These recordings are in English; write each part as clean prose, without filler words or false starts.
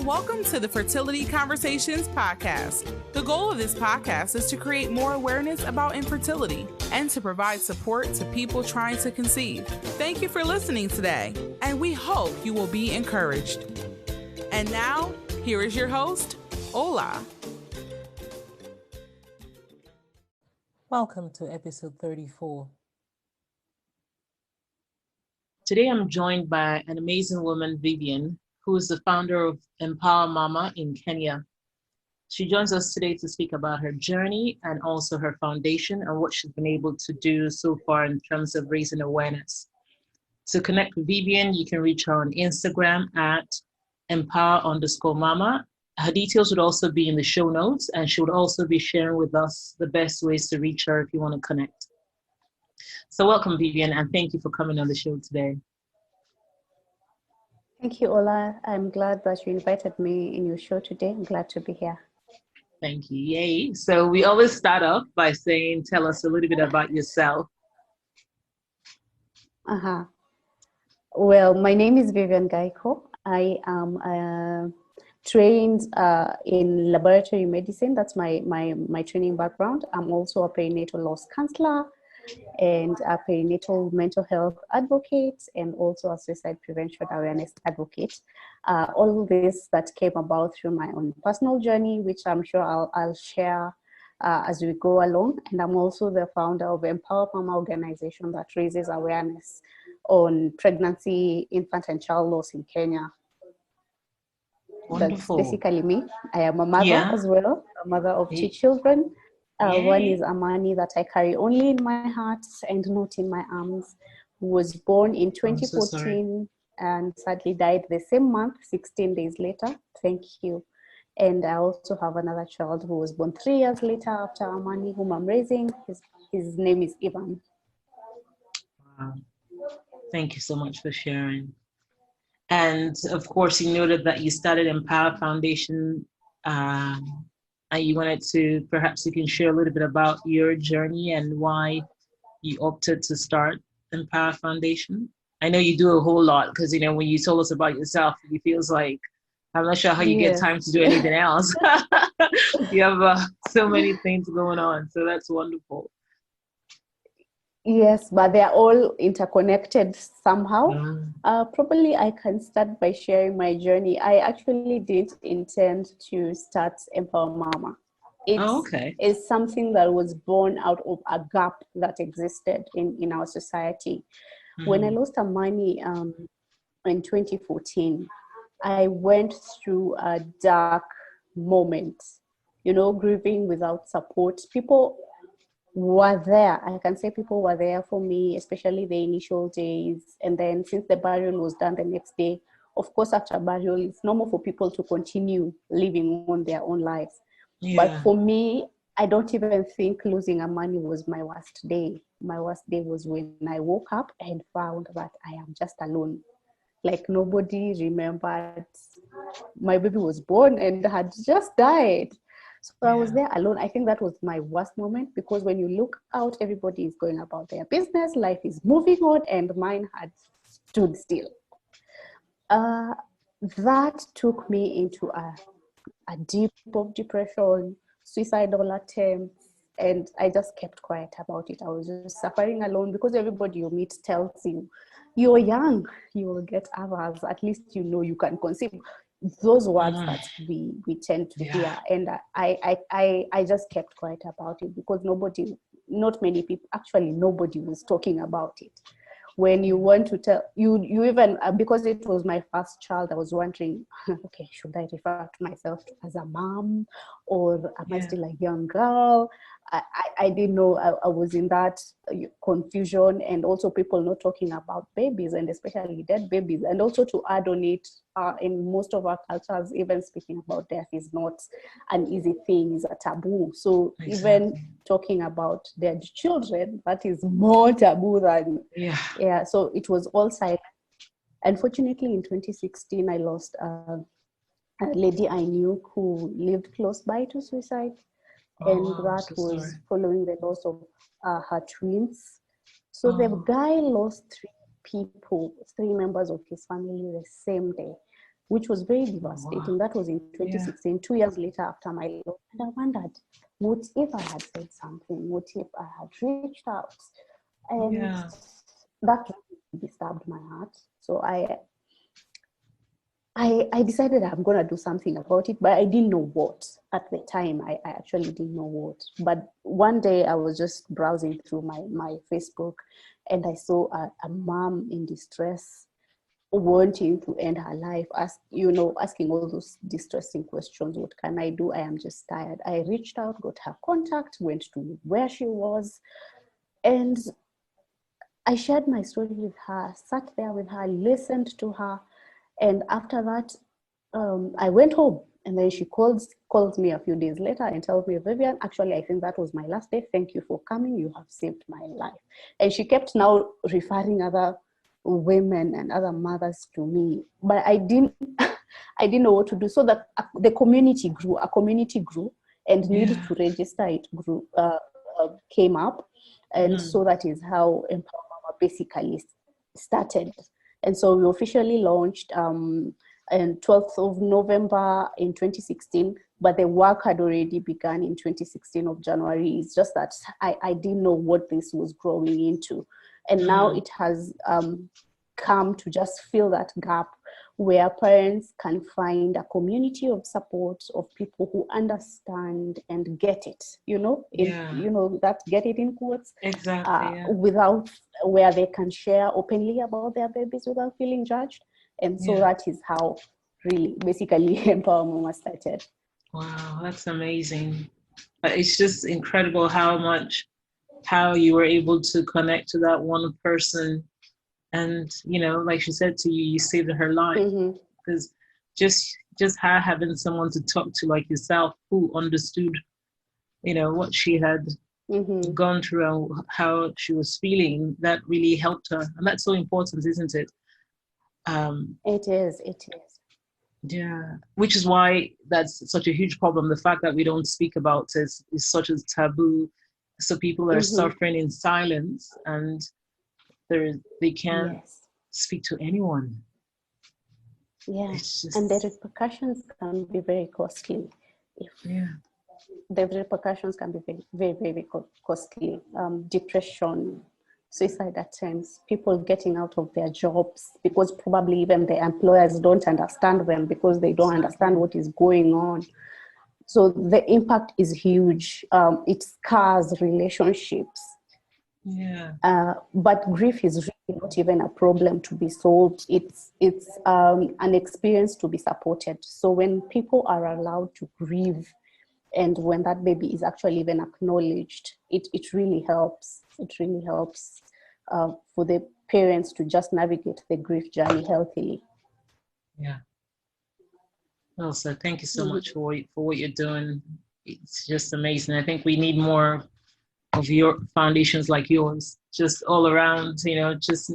and welcome to the Fertility Conversations podcast. The goal of this podcast is to create more awareness about infertility and to provide support to people trying to conceive. Thank you for listening today, and we hope you will be encouraged. And now, here is your host, Ola. Welcome to episode 34. Today, I'm joined by an amazing woman, Vivian, who is the founder of Empower Mama in Kenya. She joins us today to speak about her journey and also her foundation and what she's been able to do so far in terms of raising awareness. To connect with Vivian, you can reach her on Instagram at empower_mama. Her details would also be in the show notes, and she would also be sharing with us the best ways to reach her if you want to connect. So welcome, Vivian, and thank you for coming on the show today. Thank you, Ola. I'm glad that you invited me in your show today. I'm glad to be here. Thank you. Yay. So we always start off by saying, tell us a little bit about yourself. Well, my name is Vivian Gaiko. I am trained in laboratory medicine. That's my training background. I'm also a perinatal loss counselor and a perinatal mental health advocate, and also a suicide prevention awareness advocate. All this that came about through my own personal journey, which I'm sure I'll share as we go along. And I'm also the founder of Empower Mama organization that raises awareness on pregnancy, infant and child loss in Kenya. Wonderful. That's basically me. I am a mother as well, a mother of 2 children. One is Amani that I carry only in my heart and not in my arms, who was born in 2014 and sadly died the same month, 16 days later. Thank you. And I also have another child who was born 3 years later after Amani, whom I'm raising. His name is Ivan. Wow. Thank you so much for sharing. And of course, you noted that you started Empower Foundation, and you wanted to, perhaps you can share a little bit about your journey and why you opted to start Empower Foundation. I know you do a whole lot because, you know, when you told us about yourself, it feels like, I'm not sure how you get time to do anything else. You have so many things going on. So that's wonderful. Yes, but they're all interconnected somehow. Probably I can start by sharing my journey. I actually didn't intend to start Empower Mama. It's something that was born out of a gap that existed in our society. When I lost Amani in 2014, I went through a dark moment, grieving without support. People were there. I can say people were there for me, especially the initial days. And then since the burial was done the next day, of course, after burial, it's normal for people to continue living on their own lives. Yeah. But for me, I don't even think losing Amani was my worst day. My worst day was when I woke up and found that I am just alone. Like nobody remembered my baby was born and had just died. So I was there alone. I think that was my worst moment, because when you look out, everybody is going about their business. Life is moving on, and mine had stood still. That took me into a deep of depression, suicidal attempts, and I just kept quiet about it. I was just suffering alone because everybody you meet tells you, you're young, you will get others. At least you can conceive. Those words that we tend to hear, and I just kept quiet about it because not many people, actually nobody was talking about it. When you want to tell, you even, because it was my first child, I was wondering, okay, should I refer to myself as a mom, or am I still a young girl? I didn't know. I was in that confusion, and also people not talking about babies, and especially dead babies. And also to add on it, in most of our cultures, even speaking about death is not an easy thing, it's a taboo. So even talking about dead children, that is more taboo than, so it was all silent. Unfortunately, in 2016, I lost a lady I knew who lived close by to suicide. Was following the loss of her twins. So the guy lost 3 members of his family the same day. which was very devastating. That was in 2016, 2 years later after my loss. And I wondered, what if I had said something? What if I had reached out? And that disturbed my heart. So I decided I'm going to do something about it, but I didn't know what. At the time, I actually didn't know what. But one day I was just browsing through my Facebook, and I saw a mom in distress wanting to end her life, asking all those distressing questions. What can I do? I am just tired. I reached out, got her contact, went to where she was, and I shared my story with her, sat there with her, listened to her. And after that, I went home, and then she calls me a few days later and tells me, Vivian, actually, I think that was my last day. Thank you for coming. You have saved my life. And she kept now referring other women and other mothers to me, but I didn't know what to do. So that the community grew, and needed to register it grew, came up. And so that is how Empower Mama basically started. And so we officially launched on 12th of November in 2016, but the work had already begun in 2016 of January. It's just that I didn't know what this was growing into. And now it has come to just fill that gap where parents can find a community of support, of people who understand and get it, that get it in quotes, without, where they can share openly about their babies without feeling judged. And so that is how really basically Empower Mama started. Wow, that's amazing. It's just incredible how you were able to connect to that one person. And, like she said to you, you saved her life. Because just her having someone to talk to like yourself who understood, what she had gone through and how she was feeling, that really helped her. And that's so important, isn't it? It is. Yeah, which is why that's such a huge problem. The fact that we don't speak about it is such a taboo. So people are suffering in silence, and they can't speak to anyone. And the repercussions can be very costly. The repercussions can be very, very, very costly. Depression, suicide attempts, people getting out of their jobs because probably even the employers don't understand them because they don't understand what is going on. So the impact is huge. It scars relationships. But grief is really not even a problem to be solved. It's an experience to be supported. So when people are allowed to grieve, and when that baby is actually even acknowledged, it really helps. It really helps for the parents to just navigate the grief journey healthily. Yeah. Well, so thank you so much for what you're doing. It's just amazing. I think we need more of your foundations like yours, just all around, just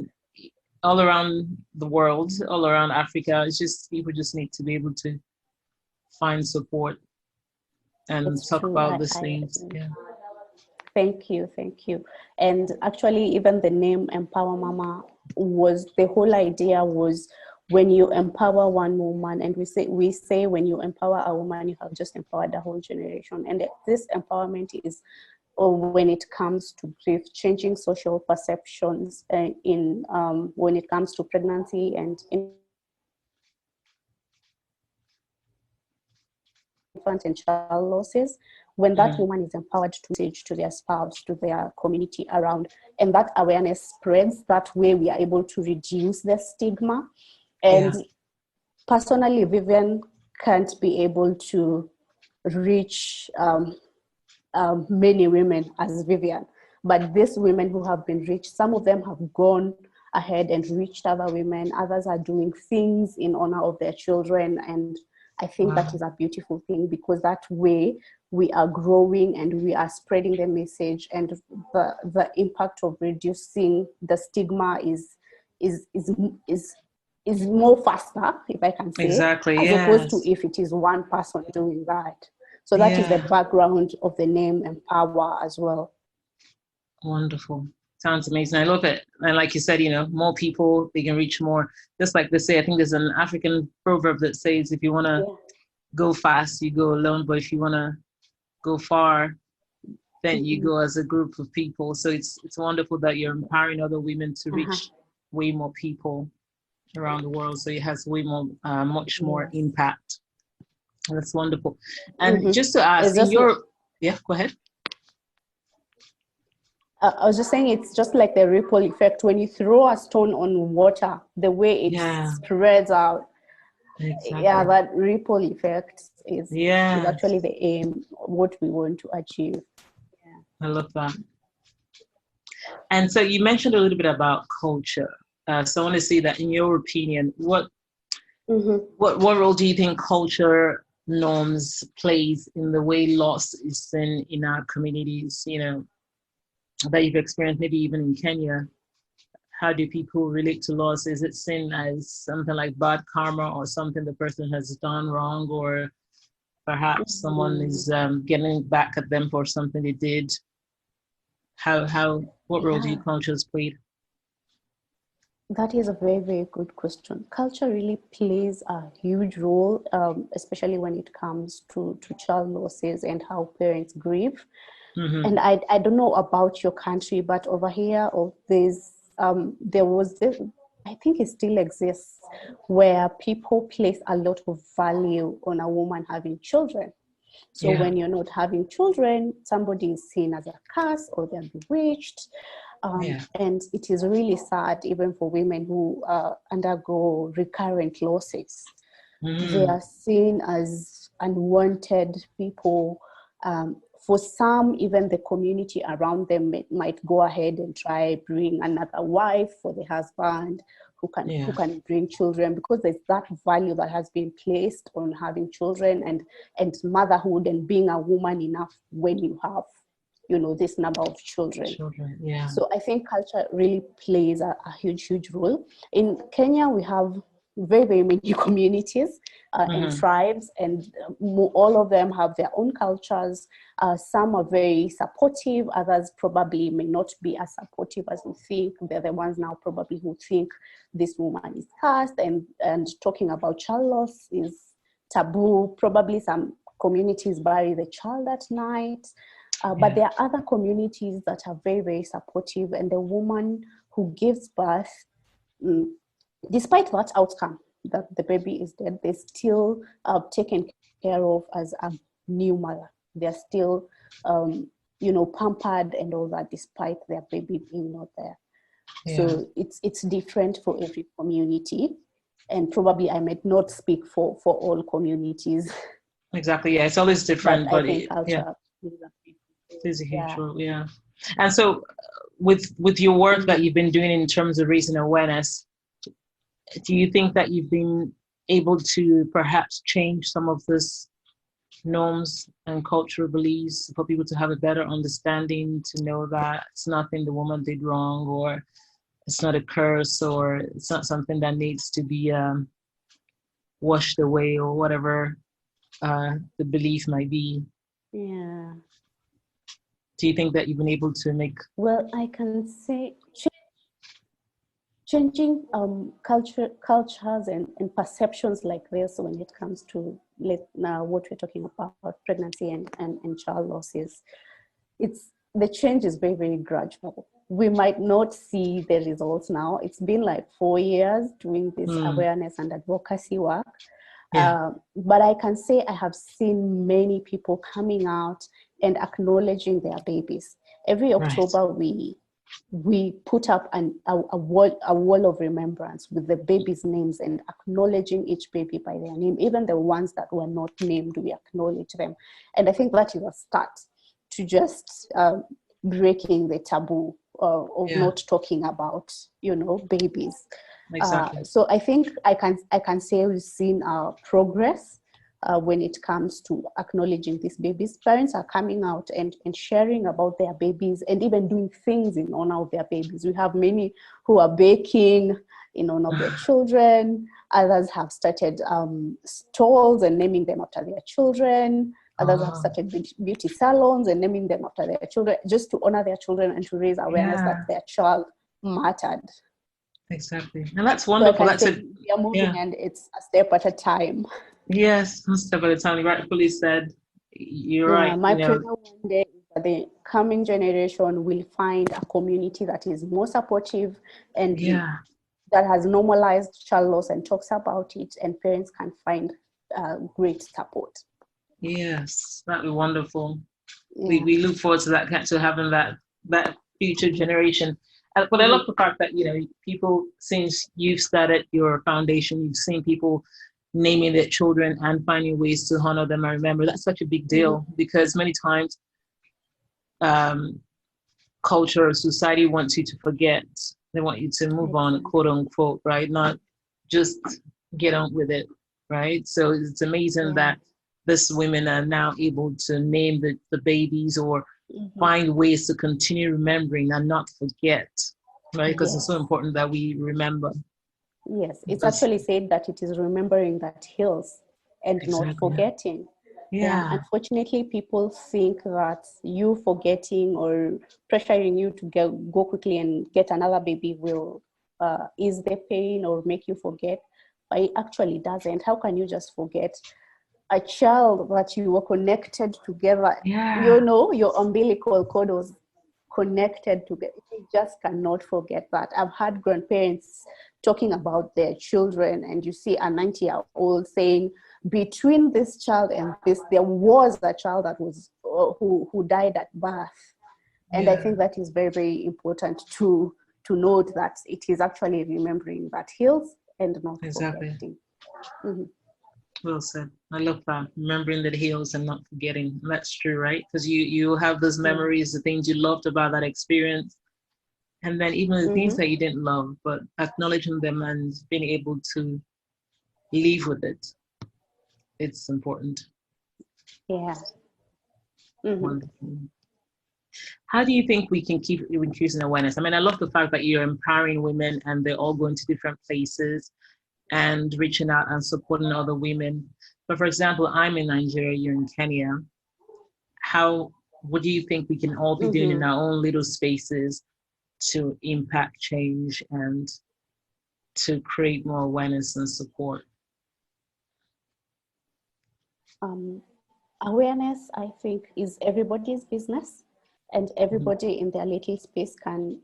all around the world, all around Africa. It's just, people just need to be able to find support and talk about these things. Thank you. And actually, even the name Empower Mama the whole idea was, when you empower one woman, and we say when you empower a woman, you have just empowered the whole generation. And this empowerment is, when it comes to grief, changing social perceptions when it comes to pregnancy and infant and child losses. When that woman is empowered to message to their spouse, to their community around, and that awareness spreads, that way we are able to reduce the stigma. And personally, Vivian can't be able to reach many women as Vivian, but these women who have been reached, some of them have gone ahead and reached other women. Others are doing things in honor of their children, and I think that is a beautiful thing, because that way we are growing and we are spreading the message, and the impact of reducing the stigma is more faster, if I can say, as opposed to if it is one person doing that. So that is the background of the name Empower as well. Wonderful. Sounds amazing. I love it. And like you said, more people, they can reach more. Just like they say, I think there's an African proverb that says, if you want to go fast, you go alone. But if you want to go far, then you go as a group of people. So it's wonderful that you're empowering other women to reach way more people around the world. So it has way more, much more impact. And that's wonderful. And just to ask, go ahead. I was just saying, it's just like the ripple effect. When you throw a stone on water, the way it spreads out, that ripple effect is actually the aim, what we want to achieve. I love that. And so you mentioned a little bit about culture. So I want to say that, in your opinion, what role do you think culture norms plays in the way loss is seen in our communities, that you've experienced, maybe even in Kenya? How do people relate to loss? Is it seen as something like bad karma, or something the person has done wrong, or perhaps someone is getting back at them for something they did? What role do you cultures played? That is a very, very good question. Culture really plays a huge role, especially when it comes to child losses and how parents grieve. And I don't know about your country, but over here, there was this, I think it still exists, where people place a lot of value on a woman having children. So when you're not having children, somebody is seen as a curse, or they're bewitched. And it is really sad, even for women who undergo recurrent losses. They are seen as unwanted people. For some, even the community around them might go ahead and try bring another wife for the husband who can bring children, because there's that value that has been placed on having children and motherhood, and being a woman enough when you have, this number of children. So I think culture really plays a huge, huge role. In Kenya, we have very, very many communities and tribes, and all of them have their own cultures. Some are very supportive, others probably may not be as supportive as we think. They're the ones now probably who think this woman is cursed, and talking about child loss is taboo. Probably some communities bury the child at night. But there are other communities that are very, very supportive, and the woman who gives birth, despite that outcome, that the baby is dead, they're still taken care of as a new mother. They're still, pampered and all that, despite their baby being not there. So it's different for every community, and probably I might not speak for all communities. Exactly. Yeah, it's always different, but I think culture is a huge role. Yeah. And so, with your work that you've been doing in terms of raising awareness, do you think that you've been able to perhaps change some of this norms and cultural beliefs for people to have a better understanding, to know that it's nothing the woman did wrong, or it's not a curse, or it's not something that needs to be washed away, or whatever the belief might be? Yeah. Do you think that you've been able to make? Well, I can say changing cultures and perceptions like this when it comes to now what we're talking about pregnancy and child losses. The change is very, very gradual. We might not see the results now. It's been like 4 years doing this awareness and advocacy work. But I can say I have seen many people coming out and acknowledging their babies. Every October, we put up a wall of remembrance with the babies' names and acknowledging each baby by their name. Even the ones that were not named, we acknowledge them. And I think that is a start to just breaking the taboo of not talking about, babies. Exactly. So I think I can say we've seen progress when it comes to acknowledging these babies. Parents are coming out and sharing about their babies, and even doing things in honor of their babies. We have many who are baking in honor of their children. Others have started stalls and naming them after their children. Others have started beauty salons and naming them after their children, just to honor their children and to raise awareness that their child mattered. Exactly. And that's So I wonderful. can say we are moving and it's a step at a time. Yes, one step at a time. You rightfully said. You're right. My prayer one day is that the coming generation will find a community that is more supportive and that has normalized child loss and talks about it, and parents can find great support. Yes, that'd be wonderful. We look forward to that, to having that future generation. But I love the fact that, people, since you've started your foundation, you've seen people naming their children and finding ways to honor them and remember. That's such a big deal, because many times culture or society wants you to forget. They want you to move on, quote unquote, right? Not just get on with it, right? So it's amazing that these women are now able to name the babies or find ways to continue remembering and not forget, right? Because it's so important that we remember. Yes, it's actually said that it is remembering that heals and not forgetting. Unfortunately, people think that you forgetting or pressuring you to go quickly and get another baby will ease the pain or make you forget, but it actually doesn't. How can you just forget a child that you were connected together? Your umbilical cord was connected together. You just cannot forget that. I've had grandparents talking about their children, and you see a 90-year-old saying, between this child and this, there was a child that was who died at birth. And I think that is very, very important to note, that it is actually remembering that heals and not forgetting. Well said. I love that. Remembering that heals and not forgetting. That's true, right? Because you have those memories, the things you loved about that experience, and then even the things that you didn't love, but acknowledging them and being able to live with it. It's important. Wonderful. How do you think we can keep increasing awareness? I mean, I love the fact that you're empowering women and they're all going to different places and reaching out and supporting other women. But for example, I'm in Nigeria, you're in Kenya. What do you think we can all be doing in our own little spaces to impact change and to create more awareness and support? Awareness, I think, is everybody's business, and everybody in their little space can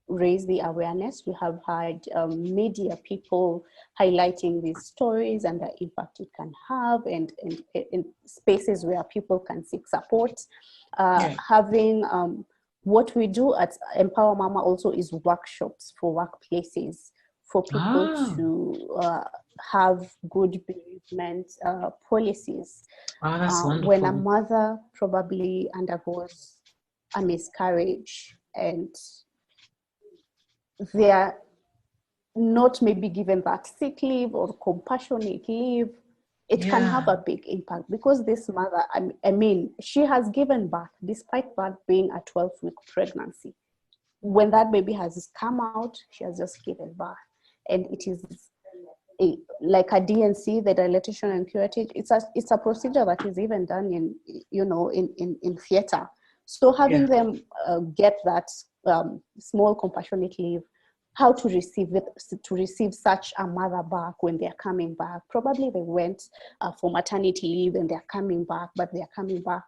raise the awareness. We have had media people highlighting these stories and the impact it can have, and in spaces where people can seek support. Having what we do at Empower Mama also is workshops for workplaces for people to have good bereavement policies. That's wonderful. When a mother probably undergoes a miscarriage and they are not maybe given that sick leave or compassionate leave, it can have a big impact, because this mother, I mean, she has given birth despite that being a 12-week pregnancy. When that baby has come out, she has just given birth. And it is like a DNC, the dilatation and curettage. It's a procedure that is even done in theater. So having them get that small compassionate leave, how to receive it, to receive such a mother back when they're coming back. Probably they went for maternity leave and they're coming back, but they're coming back,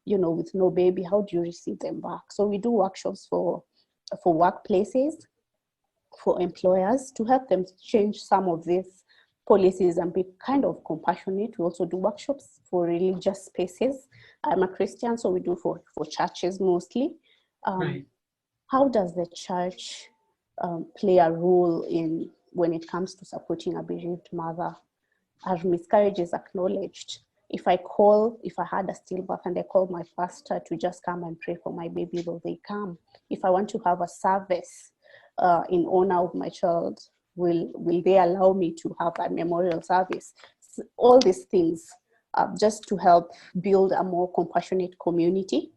with no baby. How do you receive them back? So we do workshops for workplaces, for employers, to help them change some of these policies and be kind of compassionate. We also do workshops for religious spaces. I'm a Christian, so we do for churches mostly. How does the church play a role in when it comes to supporting a bereaved mother? Are miscarriages acknowledged? If I had a stillbirth and I call my pastor to just come and pray for my baby, will they come? If I want to have a service in honor of my child, will they allow me to have a memorial service? All these things just to help build a more compassionate community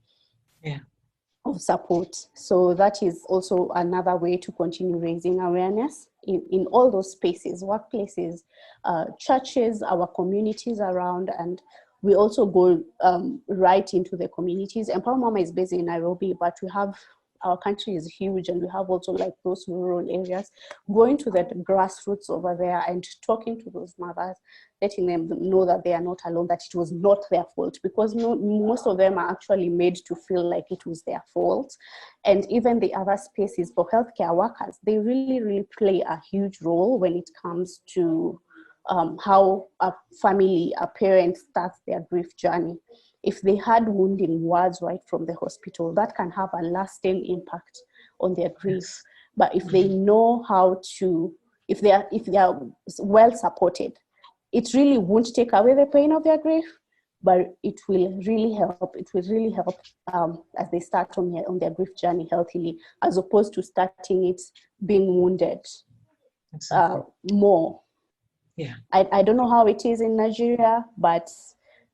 of support. So that is also another way to continue raising awareness in all those spaces, workplaces, churches, our communities around. And we also go right into the communities. Empower Mama is based in Nairobi, but our country is huge, and we have also like those rural areas, going to the grassroots over there and talking to those mothers, letting them know that they are not alone, that it was not their fault, because most of them are actually made to feel like it was their fault. And even the other spaces for healthcare workers, they really, really play a huge role when it comes to how a family, a parent starts their grief journey. If they had wounding words right from the hospital, that can have a lasting impact on their grief. But if they know how to, if they are well supported, it really won't take away the pain of their grief, but it will really help. It will really help as they start on their grief journey healthily, as opposed to starting it being wounded more. Yeah. I don't know how it is in Nigeria, but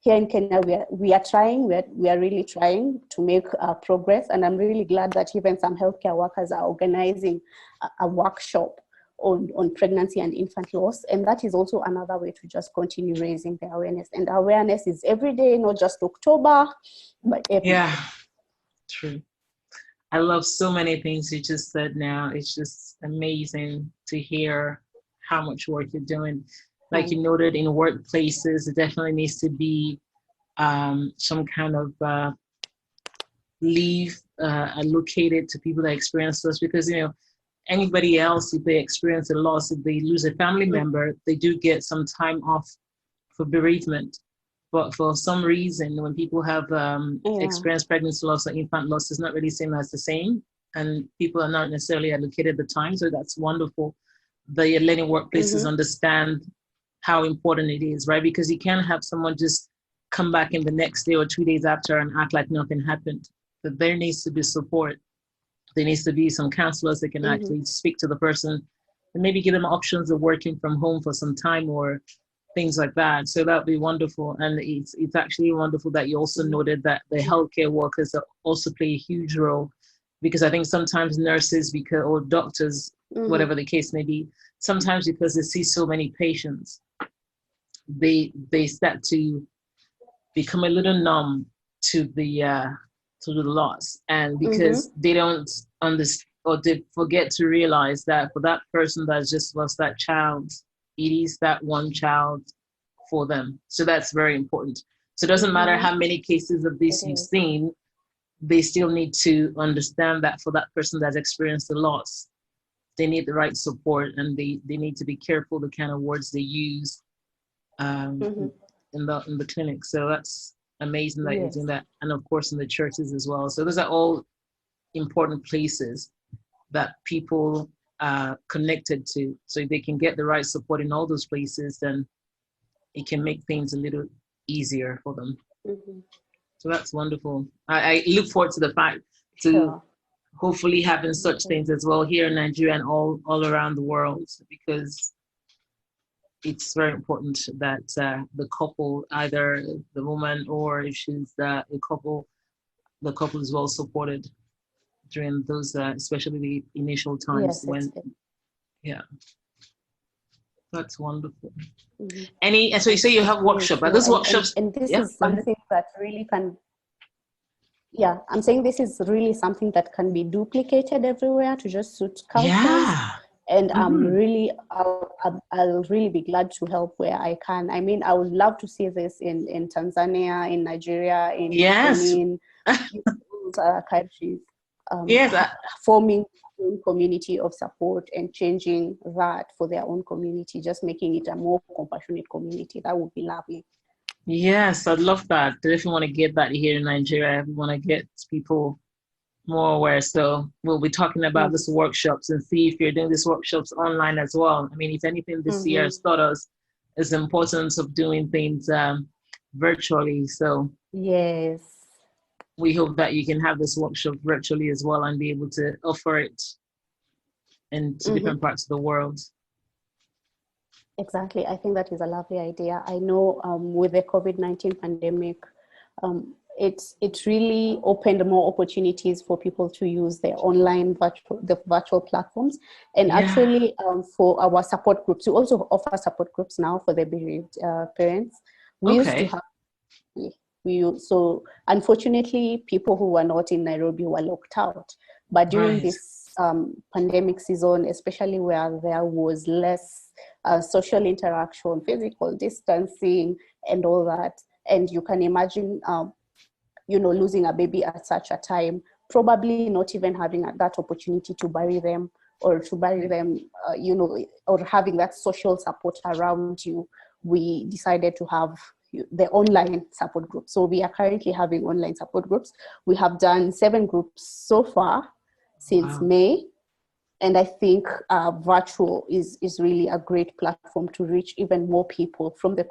here in Kenya, we are trying. We are really trying to make progress, and I'm really glad that even some healthcare workers are organizing a workshop on pregnancy and infant loss, and that is also another way to just continue raising the awareness. And awareness is every day, not just October, but every day. True. I love so many things you just said now. It's just amazing to hear how much work you're doing. Like you noted, in workplaces, it definitely needs to be some kind of leave allocated to people that experience loss, because, you know, anybody else, if they experience a loss, if they lose a family member, they do get some time off for bereavement. But for some reason, when people have experienced pregnancy loss or infant loss, it's not really seen as the same, and people are not necessarily allocated the time. So that's wonderful that you're letting workplaces understand how important it is, right? Because you can't have someone just come back in the next day or 2 days after and act like nothing happened. But there needs to be support. There needs to be some counselors that can actually speak to the person and maybe give them options of working from home for some time or things like that. So that'd be wonderful. And it's actually wonderful that you also noted that the healthcare workers also play a huge role, because I think sometimes nurses or doctors, whatever the case may be, sometimes because they see so many patients, they start to become a little numb to the loss, and because they don't understand, or they forget to realize that for that person that just lost that child, it is that one child for them. So that's very important. So it doesn't matter how many cases of this you've seen, they still need to understand that for that person that's experienced the loss, they need the right support, and they need to be careful the kind of words they use in the clinic. So that's amazing that you're doing that. And of course in the churches as well. So those are all important places that people are connected to. So if they can get the right support in all those places, then it can make things a little easier for them. So that's wonderful. I look forward to the fact to hopefully having such things as well here in Nigeria and all around the world, because it's very important that the couple, either the woman or if she's a couple, the couple is well supported during those, especially the initial times That's wonderful. And so you say you have workshops. Are those workshops? And this is something that really can. Yeah, I'm saying this is really something that can be duplicated everywhere to just suit cultures. And I'll really be glad to help where I can. I mean, I would love to see this in Tanzania, in Nigeria, in Benin, in other countries. Forming a community of support and changing that for their own community, just making it a more compassionate community. That would be lovely. Yes, I'd love that. I definitely want to get that here in Nigeria. We want to get people more aware. So we'll be talking about these workshops and see if you're doing these workshops online as well. I mean, if anything, this year has taught us is the importance of doing things virtually. So yes, we hope that you can have this workshop virtually as well and be able to offer it in different parts of the world. Exactly. I think that is a lovely idea. I know with the COVID-19 pandemic, it really opened more opportunities for people to use the online virtual platforms. And actually for our support groups, we also offer support groups now for the bereaved parents. We used to have So unfortunately, people who were not in Nairobi were locked out. But during Right. this pandemic season, especially where there was less social interaction, physical distancing, and all that, and you can imagine, losing a baby at such a time, probably not even having that opportunity to bury them, or to bury them, or having that social support around you, we decided to have the online support group. So we are currently having online support groups. We have done 7 groups so far since Wow. May. And I think virtual is really a great platform to reach even more people from the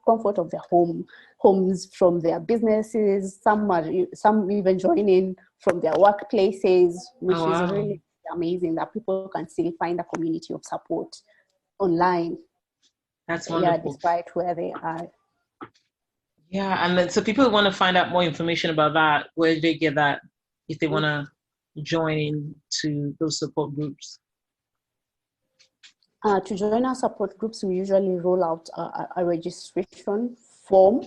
comfort of their homes, from their businesses. Some even joining from their workplaces, which Oh, is wow. really amazing that people can still find a community of support online. That's Yeah, wonderful. despite where they are. Yeah, and then so people want to find out more information about that. Where do they get that if they want to join in to those support groups? To join our support groups, we usually roll out a registration form.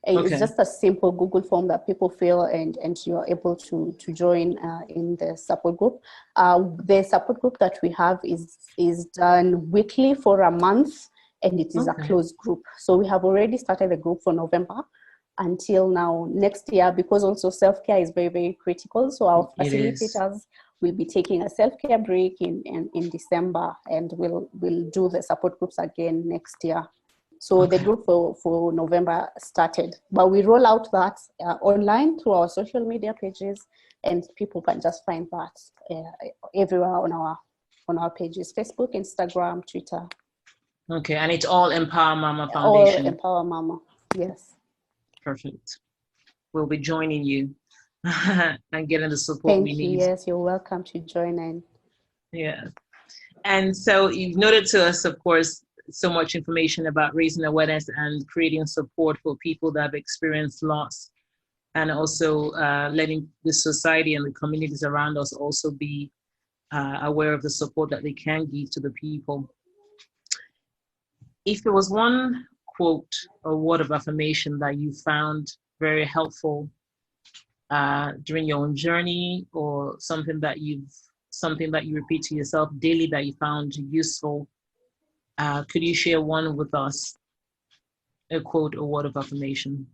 It's Okay. just a simple Google form that people fill, and you are able to join in the support group. The support group that we have is done weekly for a month, and it is a Okay. closed group. So we have already started the group for November until now. Next year, because also self-care is very, very critical. So our It is. facilitators will be taking a self-care break in December, and we'll do the support groups again next year. So Okay. the group for November started, but we roll out that online through our social media pages, and people can just find that everywhere on our pages: Facebook, Instagram, Twitter. Okay, and it's all Empower Mama All Foundation. Empower Mama. Yes. Perfect. We'll be joining you and getting the support we Thank you. need. Yes, you're welcome to join in. Yeah. And so you've noted to us, of course, so much information about raising awareness and creating support for people that have experienced loss, and also letting the society and the communities around us also be aware of the support that they can give to the people. If there was one quote or word of affirmation that you found very helpful during your own journey, or something that you repeat to yourself daily that you found useful, could you share one with us? A quote or word of affirmation?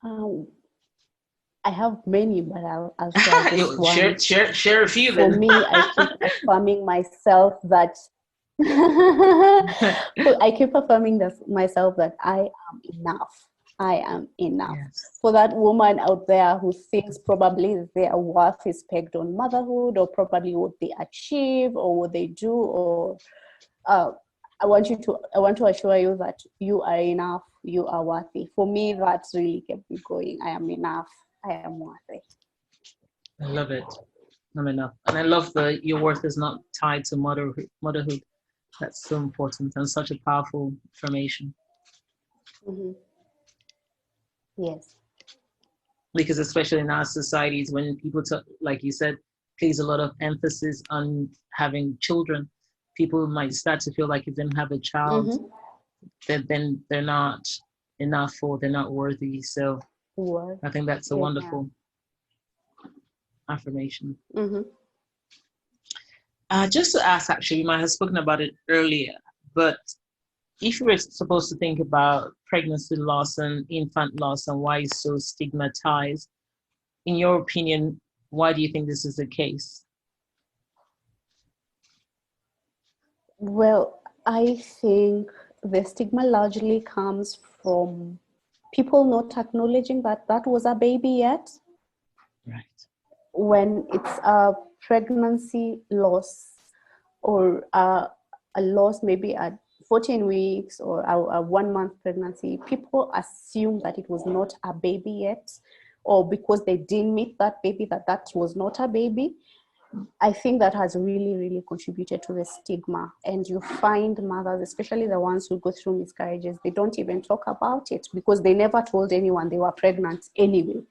I have many, but I'll share just one. share a few For then. me, I keep affirming myself that I keep affirming myself that I am enough. I am enough. Yes. For that woman out there who thinks probably their worth is pegged on motherhood, or probably what they achieve or what they do, or I want to assure you that you are enough. You are worthy. For me, that really kept me going. I am enough. I am worthy. I love it. I'm enough. And I love that your worth is not tied to motherhood. That's so important and such a powerful affirmation. Mm-hmm. Yes. Because especially in our societies, when people talk, like you said, place a lot of emphasis on having children, people might start to feel like if they don't have a child, Mm-hmm. that then they're not enough or they're not worthy. So I think that's a wonderful affirmation. Mm-hmm. Just to ask, actually, we might have spoken about it earlier, but if you were supposed to think about pregnancy loss and infant loss and why it's so stigmatized, in your opinion, why do you think this is the case? Well, I think the stigma largely comes from people not acknowledging that that was a baby yet. Right. When it's a pregnancy loss, or a loss maybe at 14 weeks, or a 1 month pregnancy, people assume that it was not a baby yet, or because they didn't meet that baby, that was not a baby. I think that has really, really contributed to the stigma. And you find mothers, especially the ones who go through miscarriages, they don't even talk about it because they never told anyone they were pregnant anyway.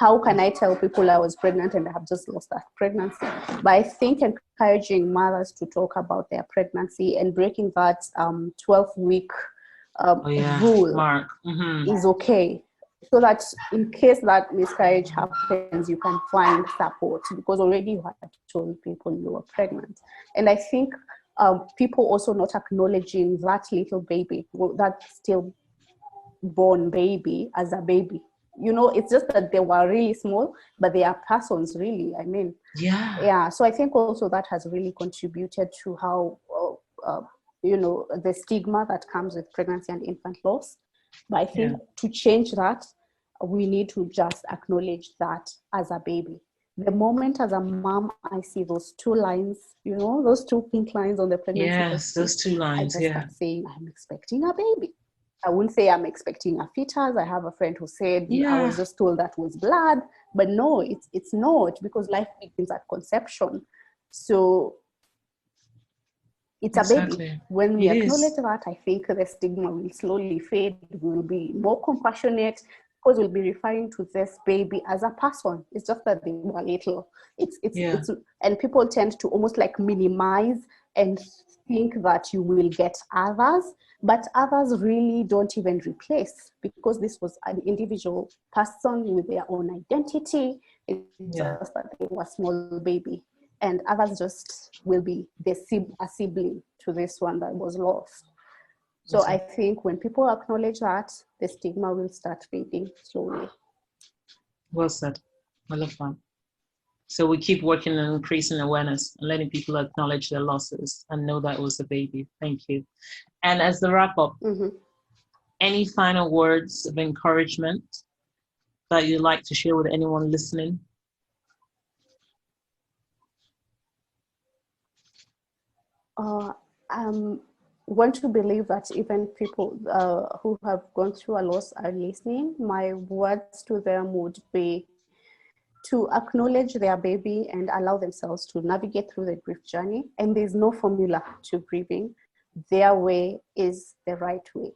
How can I tell people I was pregnant and I have just lost that pregnancy? But I think encouraging mothers to talk about their pregnancy and breaking that 12-week yeah, rule Mark. Mm-hmm. is okay, so that in case that miscarriage happens, you can find support, because already you had told people you were pregnant. And I think people also not acknowledging that little baby, that still born baby, as a baby. It's just that they were really small, but they are persons, really. I mean, Yeah. So I think also that has really contributed to how the stigma that comes with pregnancy and infant loss. But I think to change that, we need to just acknowledge that as a baby. The moment as a mom I see those two lines, those two pink lines on the pregnancy Yes, test, those two I lines. just Yeah. start saying, I'm expecting a baby. I wouldn't say I'm expecting a fetus. I have a friend who said, I was just told that was blood. But no, it's not, because life begins at conception. So it's a baby. When we acknowledge that, I think the stigma will slowly fade. We'll be more compassionate, because we'll be referring to this baby as a person. It's just that they were little. It's and people tend to almost like minimize and think that you will get others, but others really don't even replace, because this was an individual person with their own identity. It's just that they were a small baby. And others just will be a sibling to this one that was lost. So I think when people acknowledge that, the stigma will start fading slowly. Well said. I love that. So we keep working on increasing awareness and letting people acknowledge their losses and know that it was a baby. Thank you. And as the wrap up, any final words of encouragement that you'd like to share with anyone listening? Want to believe that even people who have gone through a loss are listening. My words to them would be to acknowledge their baby and allow themselves to navigate through the grief journey. And there's no formula to grieving. Their way is the right way.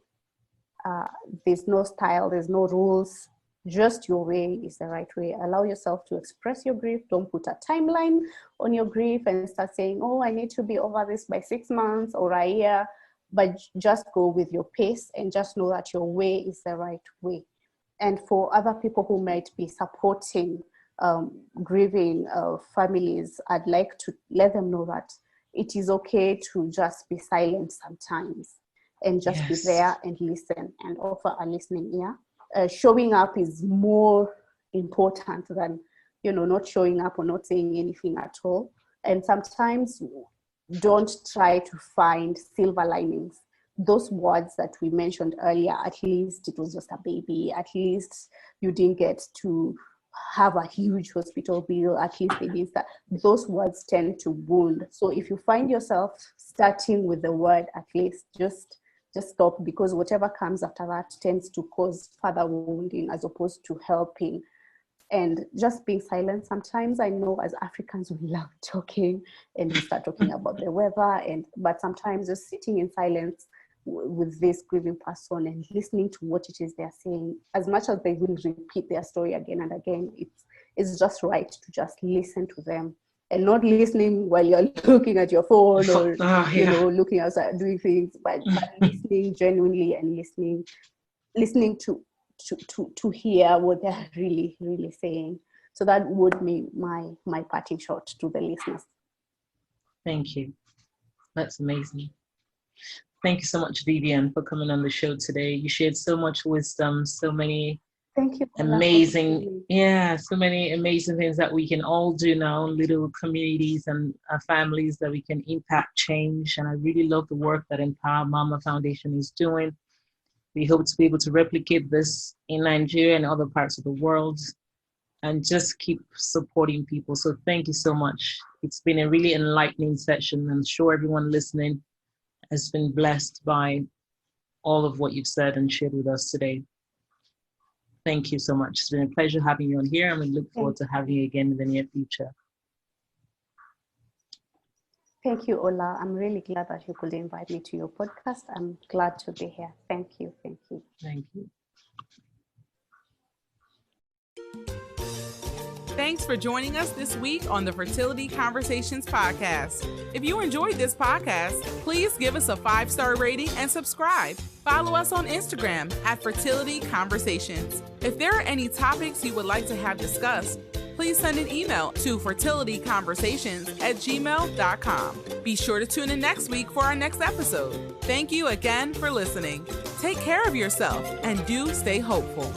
There's no style, there's no rules. Just your way is the right way. Allow yourself to express your grief. Don't put a timeline on your grief and start saying, oh, I need to be over this by 6 months or a year. But just go with your pace and just know that your way is the right way. And for other people who might be supporting grieving families, I'd like to let them know that it is okay to just be silent sometimes and just be there and listen and offer a listening ear. Showing up is more important than, not showing up or not saying anything at all. And sometimes don't try to find silver linings. Those words that we mentioned earlier, at least it was just a baby, at least you didn't get to have a huge hospital bill, at least they didn't start. Those words tend to wound. So if you find yourself starting with the word at least, just stop, because whatever comes after that tends to cause further wounding as opposed to helping. And just being silent. Sometimes I know as Africans we love talking and we start talking about the weather, but sometimes just sitting in silence with this grieving person and listening to what it is they're saying, as much as they will repeat their story again and again, it's just right to just listen to them. And not listening while you're looking at your phone or looking outside doing things, but listening genuinely and listening to hear what they're really, really saying. So that would be my parting shot to the listeners. Thank you. That's amazing. Thank you so much, Vivian, for coming on the show today. You shared so much wisdom, so many Thank you. Amazing. Yeah, so many amazing things that we can all do in our own little communities and families that we can impact change. And I really love the work that Empower Mama Foundation is doing. We hope to be able to replicate this in Nigeria and other parts of the world and just keep supporting people. So thank you so much. It's been a really enlightening session. I'm sure everyone listening has been blessed by all of what you've said and shared with us today. Thank you so much. It's been a pleasure having you on here, and we look forward to having you again in the near future. Thank you, Ola. I'm really glad that you could invite me to your podcast. I'm glad to be here. Thank you. Thank you. Thank you. Thanks for joining us this week on the Fertility Conversations podcast. If you enjoyed this podcast, please give us a 5-star rating and subscribe. Follow us on Instagram at Fertility Conversations. If there are any topics you would like to have discussed, please send an email to fertilityconversations@gmail.com. Be sure to tune in next week for our next episode. Thank you again for listening. Take care of yourself and do stay hopeful.